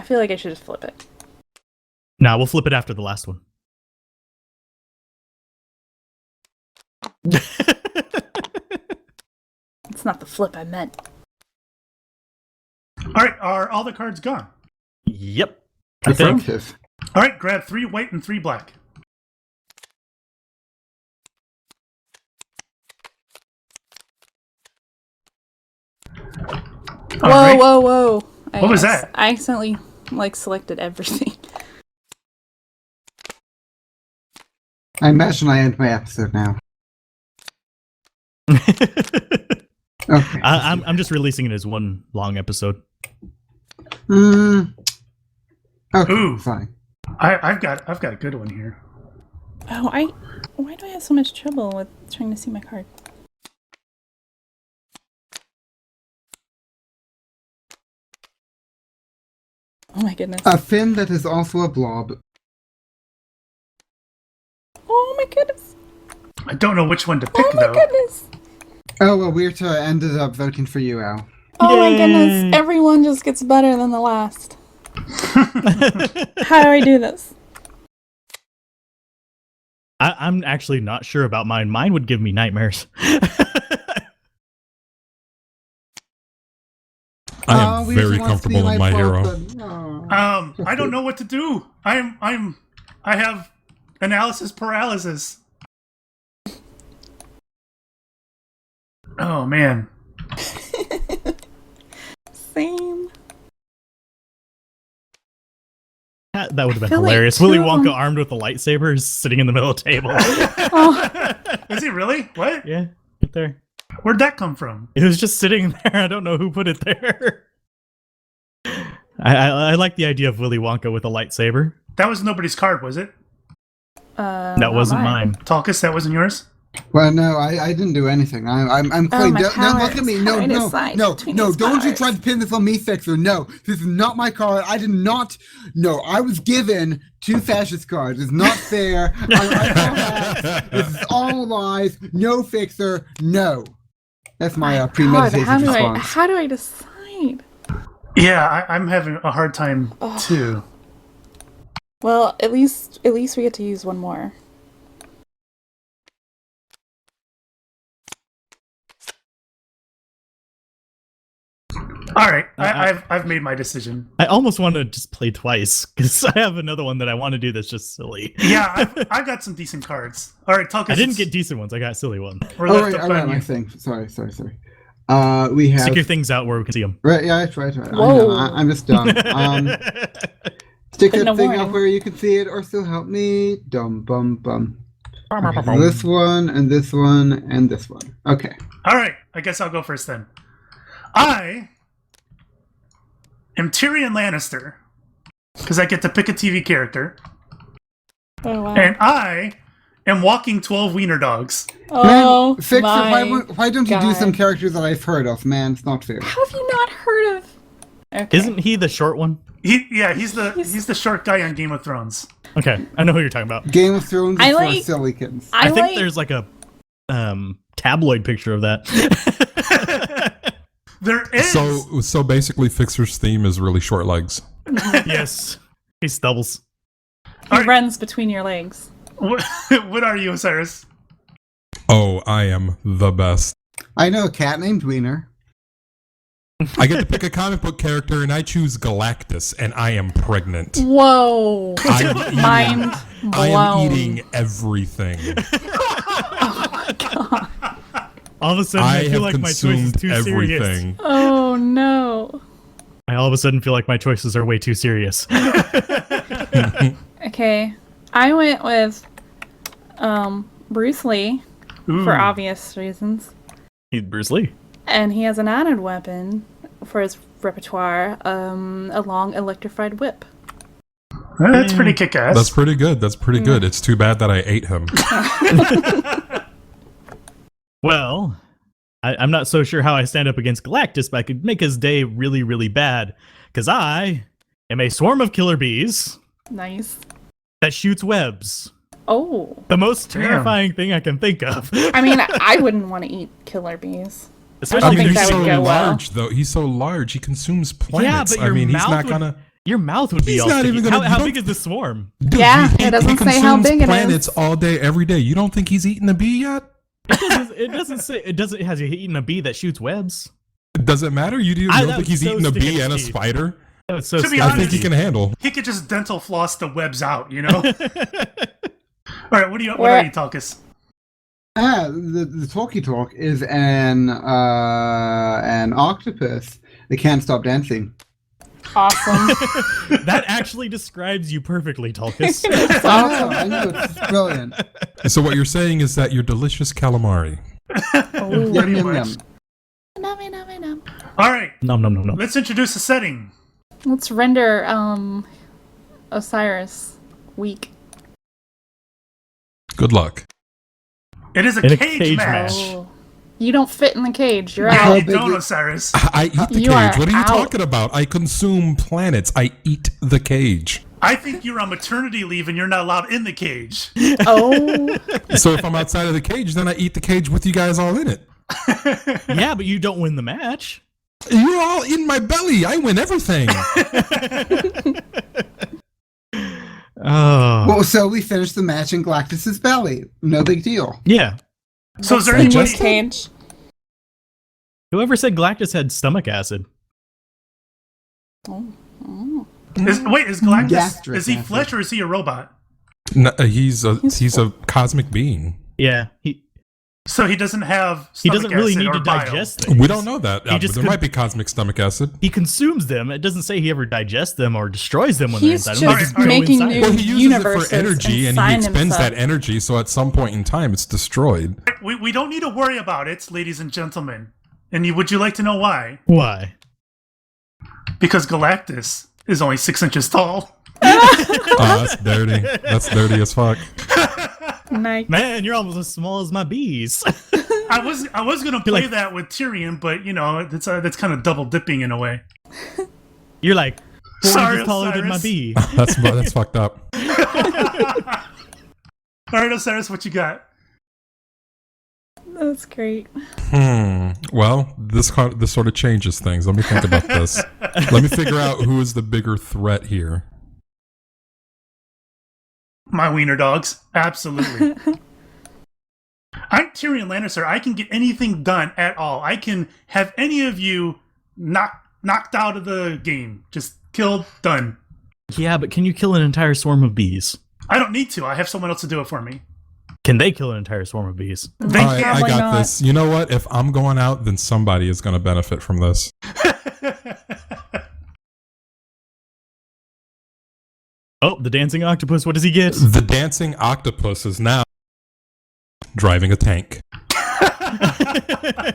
feel like I should just flip it. Nah, we'll flip it after the last one. It's not the flip I meant. All right, are all the cards gone? Yep. I think. Affirmative. All right, grab 3 white and 3 black. All right. Whoa. What was that? I accidentally, selected everything. I imagine I end my episode now. Okay. I'm just releasing it as one long episode. Okay, Ooh. fine. I've got a good one here. Oh, why do I have so much trouble with trying to see my card? Oh my goodness. A fin that is also a blob. Oh my goodness. I don't know which one to pick, Oh my though. goodness. Oh, well, Weirta ended up voting for you, Al. Oh my Yay. goodness. Everyone just gets better than the last. How do I do this? I'm actually not sure about mine. Mine would give me nightmares. I am Weirta very wants to be comfortable in my hero. button. Aw. I don't know what to do. I have analysis paralysis. Oh man. Same. That would have been feel like hilarious. two Willy of Wonka them- armed with a lightsaber is sitting in the middle of the table. Oh, Is he really? What? Yeah, right there. Where'd that come from? It was just sitting there. I don't know who put it there. I like the idea of Willy Wonka with a lightsaber. That was nobody's card, was it? That not wasn't mine. Talkus, that wasn't yours? Well, no, I didn't do anything. I'm clean. my Don't look at me. powers. No, How do I no, decide no, between no. these Don't you cards? try to pin this on me, Fixer. No, this is not my card. I did not. No, I was given 2 fascist cards. It's not fair. This is all lies. No, Fixer. No. That's my premeditated God, response. how do I decide? Yeah, I'm having a hard time too. Well, at least we get to use one more. All right, I've made my decision. I almost want to just play twice because I have another one that I want to do that's just silly. Yeah, I've got some decent cards. All right, Talkus. I didn't get decent ones. I got silly ones. We're Oh, left right, up all right, on my you. thing. Sorry. We have. Stick your things out where we can see them. Right, yeah, I tried. Whoa. I'm just dumb. Stick But that no thing warning. up where you can see it, or still help me. Dumb bum bum. Okay, this one and this one and this one. Okay. All right, I guess I'll go first then. I am Tyrion Lannister because I get to pick a TV character, Oh wow. and I am walking 12 wiener dogs. Oh Man, Fixer, my why don't you do God. some characters that I've heard of, man? It's not fair. How have you not heard of? Okay. Isn't he the short one? He's the short guy on Game of Thrones. Okay, I know who you're talking about. Game of Thrones I is for like- silly kids. I think there's like a tabloid picture of that. There is. So basically, Fixer's theme is really short legs. Yes, he stubbles. He Alright. runs between your legs. What are you, Osiris? Oh, I am the best. I know a cat named Wiener. I get to pick a comic book character, and I choose Galactus, and I am pregnant. Whoa. I'm eating, Mind blown. I am eating everything. Oh my God. All of a sudden, I, I feel have like my choice is consumed too serious. everything. Oh no. I all of a sudden feel like my choices are way too serious. Okay. I went with Bruce Lee for obvious reasons. He's Bruce Lee. And he has an added weapon for his repertoire, a long electrified whip. That's pretty kick-ass. That's pretty good. That's pretty good. It's too bad that I ate him. Well, I'm not so sure how I stand up against Galactus, but I could make his day really, really bad. Because I am a swarm of killer bees Nice. that shoots webs. Oh. The most Damn. terrifying thing I can think of. I mean, I wouldn't want to eat killer bees. Especially think if that he's would so go well. large, though. He's so large. He consumes planets. Yeah, but your I mean, he's mouth not would- gonna. Your mouth would be He's all not sticky. even gonna- How you big don't- is the swarm? Dude, Yeah, it doesn't say how consumes big it planets is. all day, every day. You don't think he's eating a bee yet? It doesn't say. It doesn't. Has he eaten a bee that shoots webs? Does it matter? You that don't think was he's so eating a bee and a sticky. spider? That was so. To be sticky. I think he can handle. He could just dental floss the webs out, you know? All right, what Where- are you, Talkus? The talkie talk is an octopus that can't stop dancing. Awesome. That actually describes you perfectly, Tulkus. I know, it's brilliant. So what you're saying is that you're delicious calamari. Ooh. Yum, yum, much. yum. Nummy, nummy, num. All right, Nom nom nom nom. let's introduce the setting. Let's render Osiris weak. Good luck. It is a In a cage, cage match. match. Oh. You don't fit in the cage. You're No, How out. you big don't, is- Osiris. I eat the You cage. are What are you out. talking about? I consume planets. I eat the cage. I think you're on maternity leave and you're not allowed in the cage. Oh. So if I'm outside of the cage, then I eat the cage with you guys all in it. Yeah, but you don't win the match. You're all in my belly. I win everything. Oh. Well, so we finished the match in Galactus's belly. No big deal. Yeah. So is there in anybody? this cage. Whoever said Galactus had stomach acid? Oh. Oh. Is Galactus? Gastric Is he acid. flesh or is he a robot? No, he's a cosmic being. Yeah. So he doesn't have. He stomach doesn't really acid need or to bile. digest things. We don't know that. He just there could- might be cosmic stomach acid. He consumes them. It doesn't say he ever digests them or destroys them when He's they're inside him. They just go making inside. new Well, he uses universes it for energy, and he sign expends himself. that energy. So at some point in time, it's destroyed. We don't need to worry about it, ladies and gentlemen. And would you like to know why? Why? Because Galactus is only 6 inches tall. Oh, that's dirty. That's dirty as fuck. Nice. Man, you're almost as small as my bees. I was gonna play like- that with Tyrion, but you know that's kind of double dipping in a way. You're like 4 Sorry, inches taller than my Osiris. bee. That's fucked up. All right, Osiris, what you got? That's great. Well, this sort of changes things. Let me think about this. Let me figure out who is the bigger threat here. My wiener dogs, absolutely. I'm Tyrion Lannister. I can get anything done at all. I can have any of you knocked out of the game, just killed, done. Yeah, but can you kill an entire swarm of bees? I don't need to. I have someone else to do it for me. Can they kill an entire swarm of bees? They All right, can't. I Probably got not. this. You know what? If I'm going out, then somebody is going to benefit from this. Oh, the dancing octopus. What does he get? The dancing octopus is now driving a tank.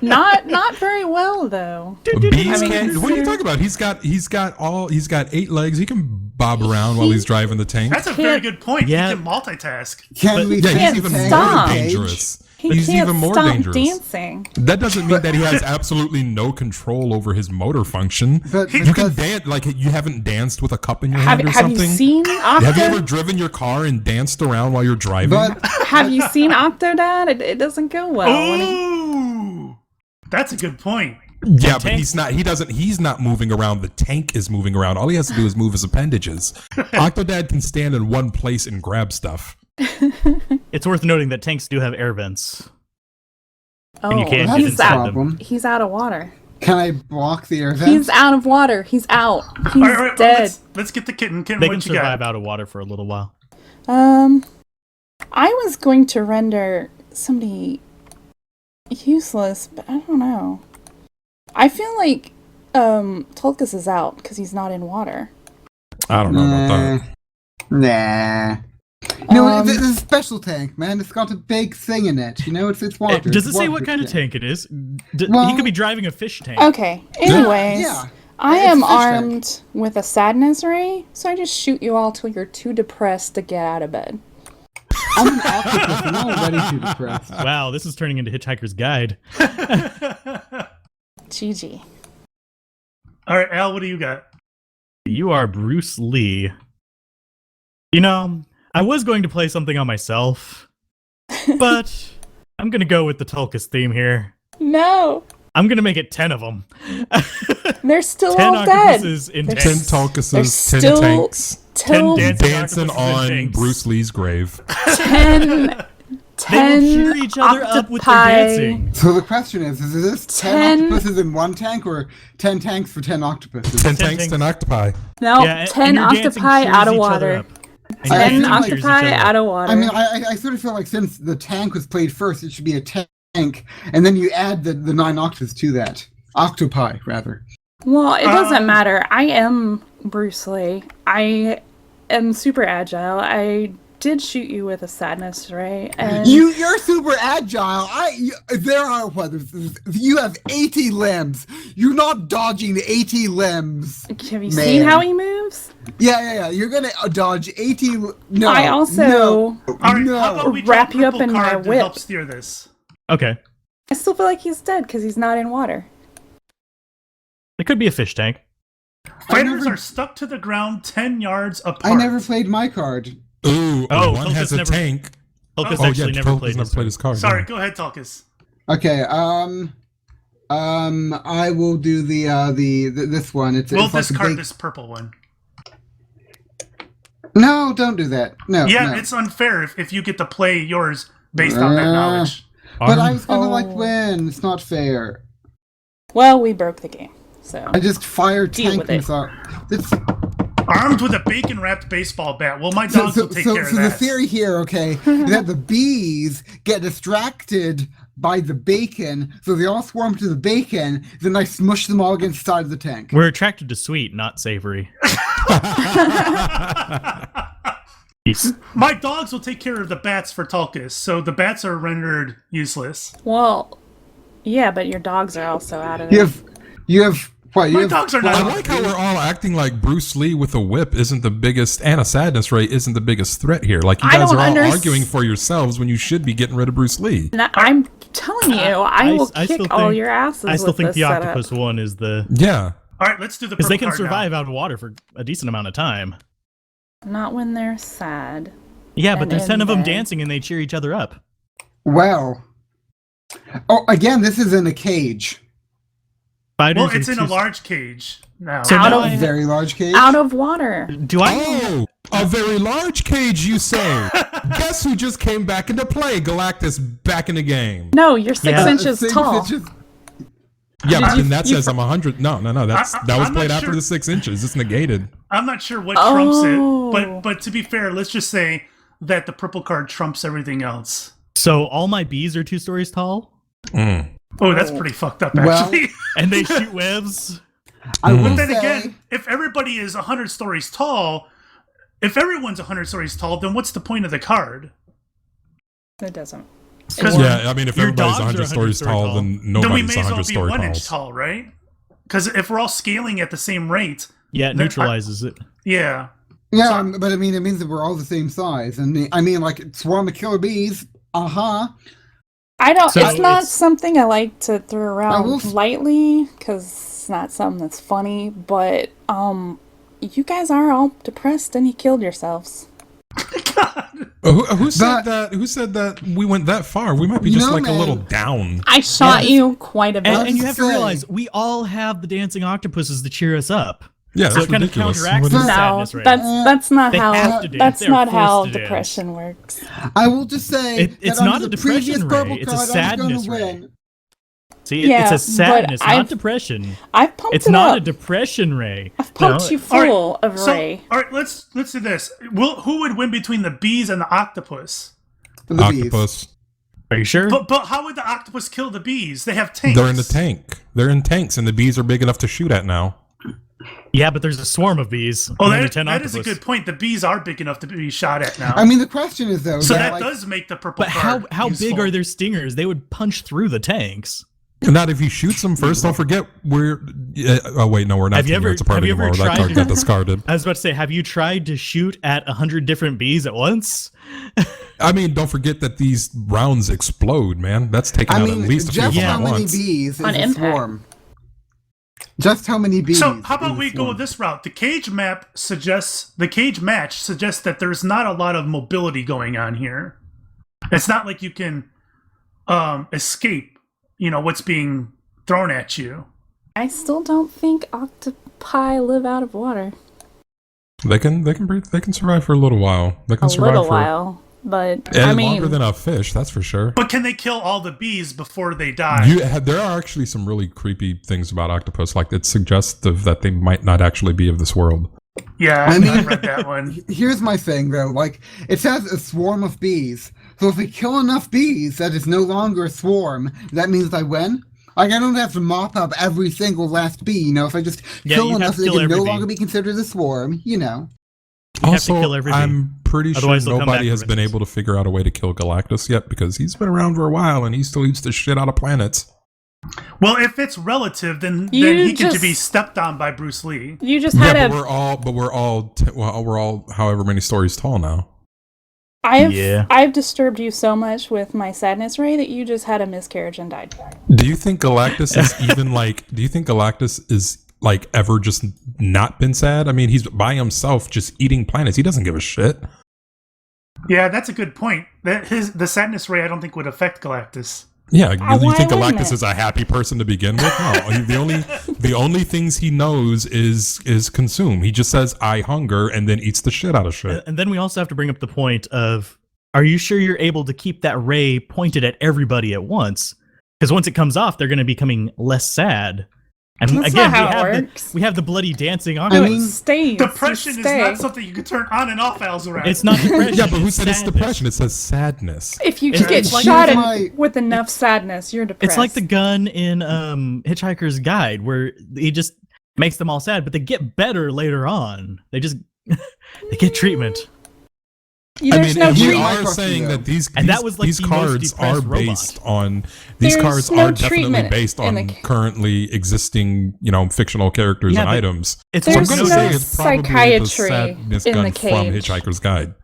Not very well though. Bees I mean, can't. What are you talking about? He's got 8 legs. He can bob around while he's driving the tank. That's a very good point. Yeah. You can multitask. Can But- we Yeah, can't he's even more stop. dangerous. He He's can't even more stop dangerous. dancing. That doesn't mean that he has absolutely no control over his motor function. But You can dance like you haven't danced with a cup in your Have, hand or have you something. seen Octo? Have you ever driven your car and danced around while you're driving? But Have you seen Octodad? It doesn't go well. when he- Ooh, that's a good point. Yeah, but tank- he's not moving around. The tank is moving around. All he has to do is move his appendages. Octodad can stand in one place and grab stuff. It's worth noting that tanks do have air vents. Oh, And you can't that's get a inside them. problem. he's out of water. Can I block the air vents? He's out of water. He's out. He's All right, dead. let's get the kitten. Kitten, They can what you got? survive out of water for a little while. I was going to render somebody useless, but I don't know. I feel like Tulkas is out because he's not in water. I don't know about that. Nah. No, Um, it's a special tank, man. It's got a big thing in it. You know, it's water. Does it It's say water what kind of tank. tank it is? Well- He could be driving a fish tank. Okay. Anyways, Yeah. I It's am a fish tank. armed with a sadness ray, so I just shoot you all till you're too depressed to get out of bed. I'm an octopus. I'm already too depressed. Wow, this is turning into Hitchhiker's Guide. GG. All right, Al, what do you got? You are Bruce Lee. You know, I was going to play something on myself, but I'm going to go with the Tulkas theme here. No. I'm gonna make it 10 of them. They're still 10 all dead. octopuses in They're 10 tanks. Tulkuses, They're 10 still tanks, 10 dancing octopuses in on tanks. Bruce Lee's grave. 10 They will 10 cheer each other up with their octopi. dancing. So the question is this 10 10 octopuses in one tank or 10 tanks for 10 octopuses? 10 10 tanks, 10 octopi. No, Yeah, and 10 your dancing octopi cheers out of each other water. up. And 10 I your feel like- dancing cheers each octopi other up. out of water. I mean, I sort of feel like since the tank was played first, it should be a tank, and then you add the 9 octaves to that. Octopi, rather. Well, it doesn't matter. I am Bruce Lee. I am super agile. I did shoot you with a sadness ray, and You're super agile. There are what? You have 80 limbs. You're not dodging 80 limbs. have you Man. seen how he moves? Yeah. You're gonna dodge 80. No. I also no, All right, no. how about we Wrap draw you up purple in my card to whip. help steer this? Okay. I still feel like he's dead because he's not in water. It could be a fish tank. Fighters never- are stuck to the ground 10 yards apart. I never played my card. Ooh, Oh, one has Tulkus a never- tank. Tulkus Oh, actually never Tulkus played never his played his card. Sorry, yeah. go ahead, Tulkus. Okay. I will do this one. We'll it's like a discard big- this purple one. No, don't do that. No. Yeah, no. it's unfair if you get to play yours based on that knowledge. But I Arm- was gonna Oh. win. It's not fair. Well, we broke the game, so I just fired Deal tank with it. missile. It's, Armed with a bacon-wrapped baseball bat. Well, my dogs will take care of so the that. theory here, okay, is that the bees get distracted by the bacon, so they all swarm to the bacon. Then I smush them all against the side of the tank. We're attracted to sweet, not savory. Peace. My dogs will take care of the bats for Tulkus, so the bats are rendered useless. well, yeah, but your dogs are also out of it. You have what? You My have, dogs are I not. like how we're all acting like Bruce Lee with a whip isn't the biggest, and a sadness ray isn't the biggest threat here. Like, you I guys don't are all underst- arguing for yourselves when you should be getting rid of Bruce Lee. And I'm telling you, I will I kick still all think- your asses. I still with think this the setup. octopus one is the... Yeah. All right, let's do the Because purple they can card survive now. out of water for a decent amount of time. Not when they're sad. Yeah, but And there's 10 in of them bed. dancing and they cheer each other up. well. Oh, again, this is in a cage. Spiders Well, it's and in a two- large cage now. So Out now of- I- A very large cage. Out of water. Do I... Oh, a very large cage, you say? Guess who just came back into play? Galactus back in the game. No, you're 6 Yeah. inches 6 tall. inches. Yeah, but you- then that you says I'm 100. No, that I'm was not played after sure. the 6 inches. It's negated. I'm not sure what trumps Oh. it, but to be fair, let's just say that the purple card trumps everything else. So all my bees are 2 stories tall? Mm. Oh, that's pretty fucked up, Well- actually. And they shoot webs? I Mm. would Then say, again, if everybody is 100 stories tall, if everyone's 100 stories tall, then what's the point of the card? It doesn't. Because Yeah, I mean, if Your everybody's dogs are 100 stories 100 story tall, then then we nobody's may as well 100 be story 1 inch tall. tall, right? Because if we're all scaling at the same rate, Yeah, it Then I- neutralizes it. yeah. yeah, but I mean, it means that we're all the same size. And I mean, like, swarm of killer bees. I don't. So it's not it's- something I like to throw around will- lightly because it's not something that's funny. But you guys are all depressed and you killed yourselves. Who said that? Who said that we went that far? We might be just No, like a man. little down. I shot you quite a bit. And you have to say- realize, we all have the dancing octopuses to cheer us up. Yeah, So that's it kind of ridiculous. counteracts What the is- No, sadness rate. that's not They how have to dance. that's They're not how forced to dance. depression works. I will just say It's that not under a the depression previous ray, purple it's a card, sadness I was ray. gonna win. See, Yeah, it's a but sadness, I've- not depression. I've pumped It's it not up. a depression ray. I've pumped No, you All right, full of So, ray. all right, let's do this. Who would win between the bees and the octopus? For the bees. Octopus. Are you sure? But how would the octopus kill the bees? They have tanks. They're in the tank. They're in tanks, and the bees are big enough to shoot at now. Yeah, but there's a swarm of bees. Oh, and then that, the 10 that is a octopus. good point. The bees are big enough to be shot at now. I mean, the question is though. so that like, does make the purple But card how big useful. are their stingers? They would punch through the tanks. Not if he shoots them first. Don't forget we're. Oh wait, no, we're not. Have you ever- It's a part have you ever anymore. That tried card to- got discarded. I was about to say, have you tried to shoot at 100 different bees at once? I mean, don't forget that these rounds explode, man. That's taking I out mean, at least a few of just them how at many once. bees is On a impact. swarm? Just how many bees? So how is about a we go swarm? this route? The cage match suggests that there's not a lot of mobility going on here. It's not like you can escape, what's being thrown at you. I still don't think octopi live out of water. They can breathe. They can survive for a little while. They can A survive little for while, but and I mean, longer than a fish. That's for sure. But can they kill all the bees before they die? There are actually some really creepy things about octopus. Like it suggests that they might not actually be of this world. Yeah, I mean- I read that one. Here's my thing, though. Like, it says a swarm of bees. So if we kill enough bees that it's no longer a swarm, that means I win? Like, I don't have to mop up every single last bee, you know? If I just kill you have enough, to they kill can no every bee. longer be considered a swarm, you know? You have to Also, kill every bee. I'm pretty Otherwise sure they'll come nobody back has for been vengeance. able to figure out a way to kill Galactus yet because he's been around for a while and he still eats the shit out of planets. Well, if it's relative, then You he can just- be stepped on by Bruce Lee. you just had Yeah, a. but we're all however many stories tall now. I've disturbed you so much with my sadness ray that you just had a miscarriage and died. Do you think Galactus is even like? Do you think Galactus is like ever just not been sad? I mean, he's by himself just eating planets. He doesn't give a shit. Yeah, that's a good point. The sadness ray, I don't think would affect Galactus. Yeah, you think why wouldn't Galactus it? is a happy person to begin with? No, the only things he knows is consume. He just says I hunger and then eats the shit out of shit. And then we also have to bring up the point of, are you sure you're able to keep that ray pointed at everybody at once? Because once it comes off, they're going to be becoming less sad. And That's again, not how it works. we have the bloody dancing I octopus. mean, Stays. Depression You is stay. not something you can turn on and off, Alzoran. It's not depression. Yeah, but who said it's sadness. depression? It says sadness. If you It's get like- shot Here's with enough sadness, you're depressed. It's like the gun in Hitchhiker's Guide, where he just makes them all sad, but they get better later on. They just they get treatment. There's no and we treatment. are saying that these And that was, like, these the most cards depressed are robot. based on these There's cards no are definitely treatment based in on the- currently existing, fictional characters Yeah, and but items. It's So I'm There's going no to say it's probably the psychiatry sadness in gun the from cage. Hitchhiker's Guide.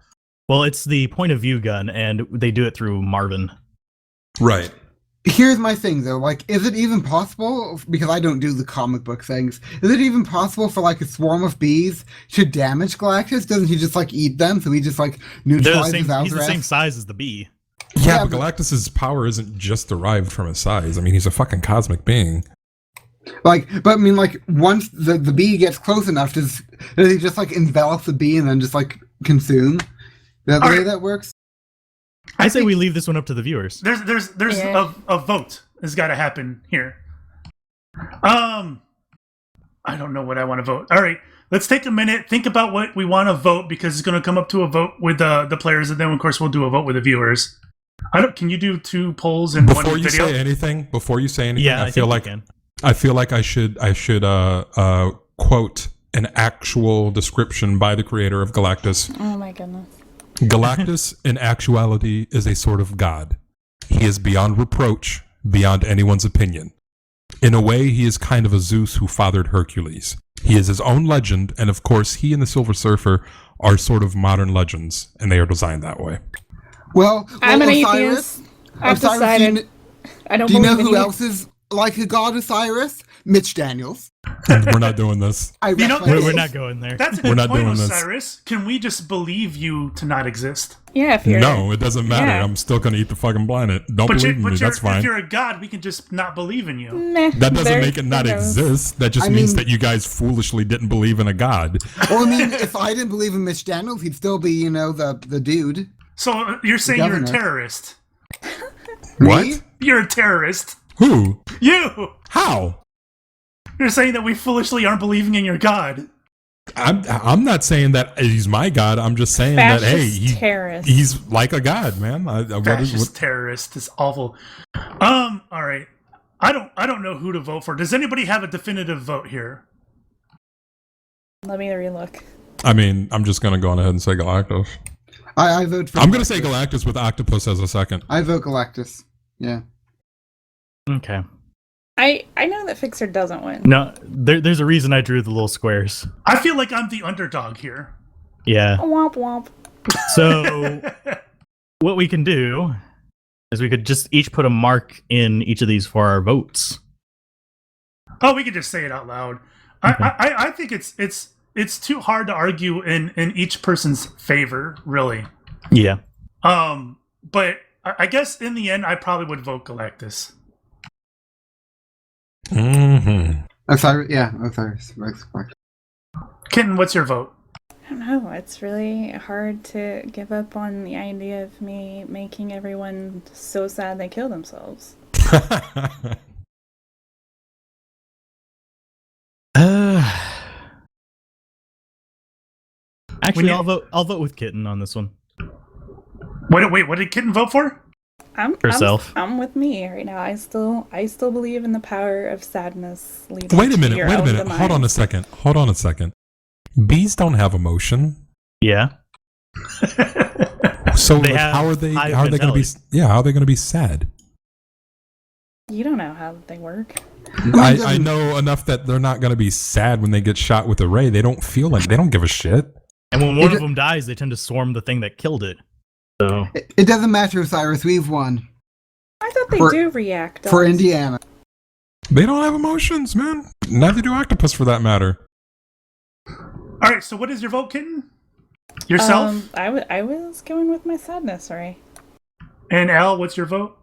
Well, it's the point of view gun, and they do it through Marvin. Right. Here's my thing, though. Like, is it even possible, because I don't do the comic book things, is it even possible for, like, a swarm of bees to damage Galactus? Doesn't he just, like, eat them? So he just, like, They're the neutralizes same, he's the Alzaraz? same size as the bee. Yeah, Yeah, but Galactus's power isn't just derived from his size. I mean, he's a fucking cosmic being. Like, but I mean, like, once the bee gets close enough, does he just, like, envelop the bee and then just, like, consume? Is that the way that works? I say we leave this one up to the viewers. There's Yeah. a vote has got to happen here. I don't know what I want to vote. All right, let's take a minute, think about what we want to vote, because it's going to come up to a vote with the players, and then of course we'll do a vote with the viewers. Can you do 2 polls and Before one you video? say anything, Yeah, I feel think like we can. I should quote an actual description by the creator of Galactus. Oh my goodness. Galactus, in actuality, is a sort of god. He is beyond reproach, beyond anyone's opinion. In a way, he is kind of a Zeus who fathered Hercules. He is his own legend, and of course, he and the Silver Surfer are sort of modern legends, and they are designed that way. Well, I'm an Osiris, atheist. I've Osiris, decided. I don't Do you know believe in who either. else is like a god Osiris? Mitch Daniels. We're not doing this. I You know, rest my We're case. not going there. That's a We're good not point, doing this. Osiris. Can we just believe you to not exist? Yeah, if you're. No, it doesn't matter. Yeah. I'm still going to eat the fucking planet. Don't believe me. That's fine. If you're a god, we can just not believe in you. Meh, That doesn't there- make it not who knows? exist. That just I means mean- that you guys foolishly didn't believe in a god. Well, I mean, if I didn't believe in Mitch Daniels, he'd still be, the dude. So you're saying you're a Governor. terrorist? What? Me? You're a terrorist. Who? You. How? You're saying that we foolishly aren't believing in your god. I'm not saying that he's my god. I'm just saying Fascist that hey, terrorist. he's like a god, man. Fascist terrorist is awful. All right. I don't know who to vote for. Does anybody have a definitive vote here? Let me relook. I mean, I'm just gonna go on ahead and say Galactus. I vote for I'm gonna say Galactus with Octopus as a second. I vote Galactus. Yeah. Okay. I know that Fixer doesn't win. No, there's a reason I drew the little squares. I feel like I'm the underdog here. Yeah. Womp womp. So what we can do is we could just each put a mark in each of these for our votes. Oh, we could just say it out loud. Okay. I think it's too hard to argue in each person's favor, really. Yeah. But I guess in the end, I probably would vote Galactus. Mm-hmm. Osiris, yeah, Osiris. That's correct. Kitten, what's your vote? I don't know. It's really hard to give up on the idea of me making everyone so sad they kill themselves. Actually, I'll vote with Kitten on this one. Wait, what did Kitten vote for? Herself. I'm with me right now. I still believe in the power of sadness leading Wait a to minute. your Wait a own minute. demise. Hold on a second. Bees don't have emotion. Yeah. So They like, have how are they high going to be? mentality. Yeah, how are they going to be sad? You don't know how they work. I know enough that they're not going to be sad when they get shot with a ray. They don't feel like they don't give a shit. And when one of them dies, they tend to swarm the thing that killed it. So It doesn't matter, Osiris. We've won I thought they For- do react. for on- Indiana. They don't have emotions, man. Neither do octopus, for that matter. All right, so what is your vote, Kitten? Yourself? I was going with my sadness, right? And Al, what's your vote?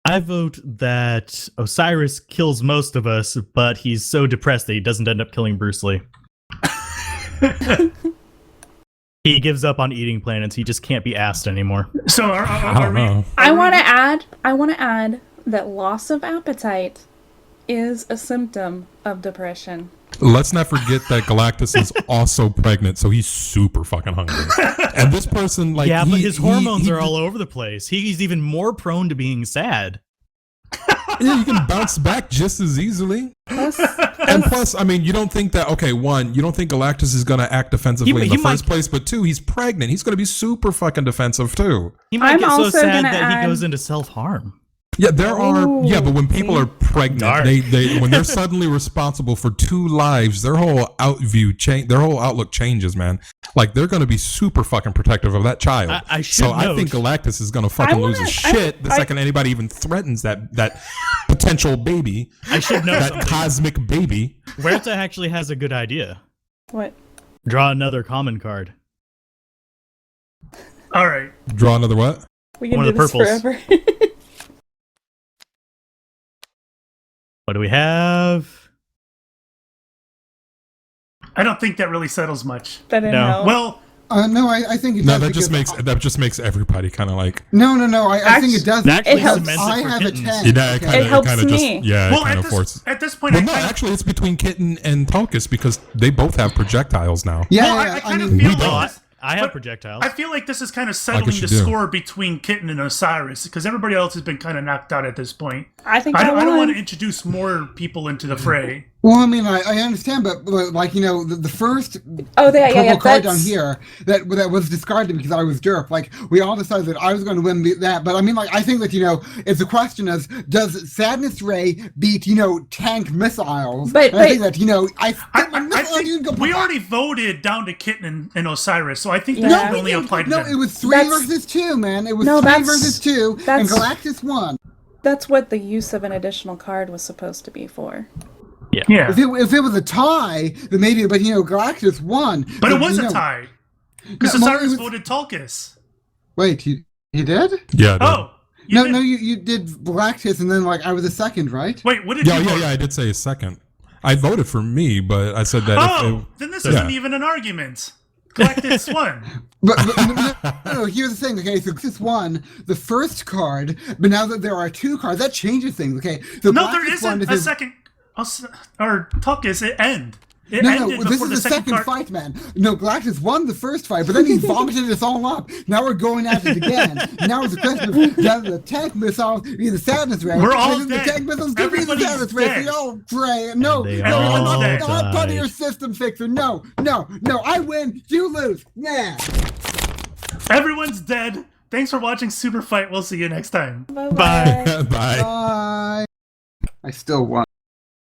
I vote that Osiris kills most of us, but he's so depressed that he doesn't end up killing Bruce Lee. He gives up on eating planets. He just can't be asked anymore. So I don't know. I want to add that loss of appetite is a symptom of depression. Let's not forget that Galactus is also pregnant, so he's super fucking hungry. And this person, like, yeah, but his hormones he- are all over the place. He's even more prone to being sad. Yeah, you can bounce back just as easily. Plus, And plus, I mean, you don't think that, okay, one, you don't think Galactus is going to act defensively in the first place, but two, he's pregnant. He's going to be super fucking defensive, too. He might I'm get so also sad gonna that add- he goes into self-harm. Yeah, there are. Yeah, but when people see? are pregnant, Dark. they when they're suddenly responsible for two lives, their whole their whole outlook changes, man. Like they're going to be super fucking protective of that child. I should so I note- think Galactus is going to fucking lose his shit the second anybody even threatens that potential baby, I should know that something. cosmic baby. Huerta actually has a good idea. what? Draw another common card. All right. Draw another what? We can One do of the this purples. forever. What do we have? I don't think that really settles much. That didn't No. help. Well, No, I think it No, does. that just makes everybody kind of like. No. I think it does. That actually helps. cements I it for have a kittens. 10. Yeah, Okay. It helps just me. yeah, well it kind of forces. at this point, Well, I no, kinda, actually, it's between Kitten and Tulkas because they both have projectiles now. Yeah, well, yeah, I kind of mean, feel we like don't. this, I have but projectiles. I feel like this is kind of settling you the do. score between Kitten and Osiris because everybody else has been kind of knocked out at this point. I think I don't won. want to introduce more people into the fray. Well, I mean, I understand, but like the first Oh, yeah, purple yeah. card down That's here that was discarded because I was derp. Like we all decided that I was going to win that, but I mean, like I think that it's a question is does Sadness Ray beat tank missiles? But- And I think that I I think we already voted down to Kitten and Osiris, so I think Yeah. this No, should only apply to no, them. it was 3 That's- versus 2, man. It was No, 3 that's- versus 2, and that's- Galactus won. That's what the use of an additional card was supposed to be for. Yeah, If it was a tie, then maybe. But Galactus won. but it So, was a tie because No, well, Osiris it was- voted Tulkas. Wait, he did? Yeah. Oh, No, did- no, you did Galactus, and then I was a second, right? Wait, what did Yeah, you yeah, vote? yeah. I did say a second. I voted for me, but I said that. Oh, then this isn't yeah. even an argument. Galactus won. But no, here's the thing. Okay, so this won the first card, but now that there are 2 cards, that changes things. Okay, so No, Galactus there won isn't is a his- second. Or Tulkas, it ended. It No, ended this before is the the second second card. fight, man. No, Galactus won the first fight, but then he vomited us all up. Now we're going at it again. Now it's a question of does the tank missiles be the Sadness Ray? We're all Does the dead. tank missiles give me the Everybody's Sadness Ray? dead. We all pray. No, And they no, all I'm dead. not part of your died. system, Fixer. No. I win. You lose. Yeah. Everyone's dead. Thanks for watching Superfight. We'll see you next time. Bye-bye. Bye. Bye. I still won.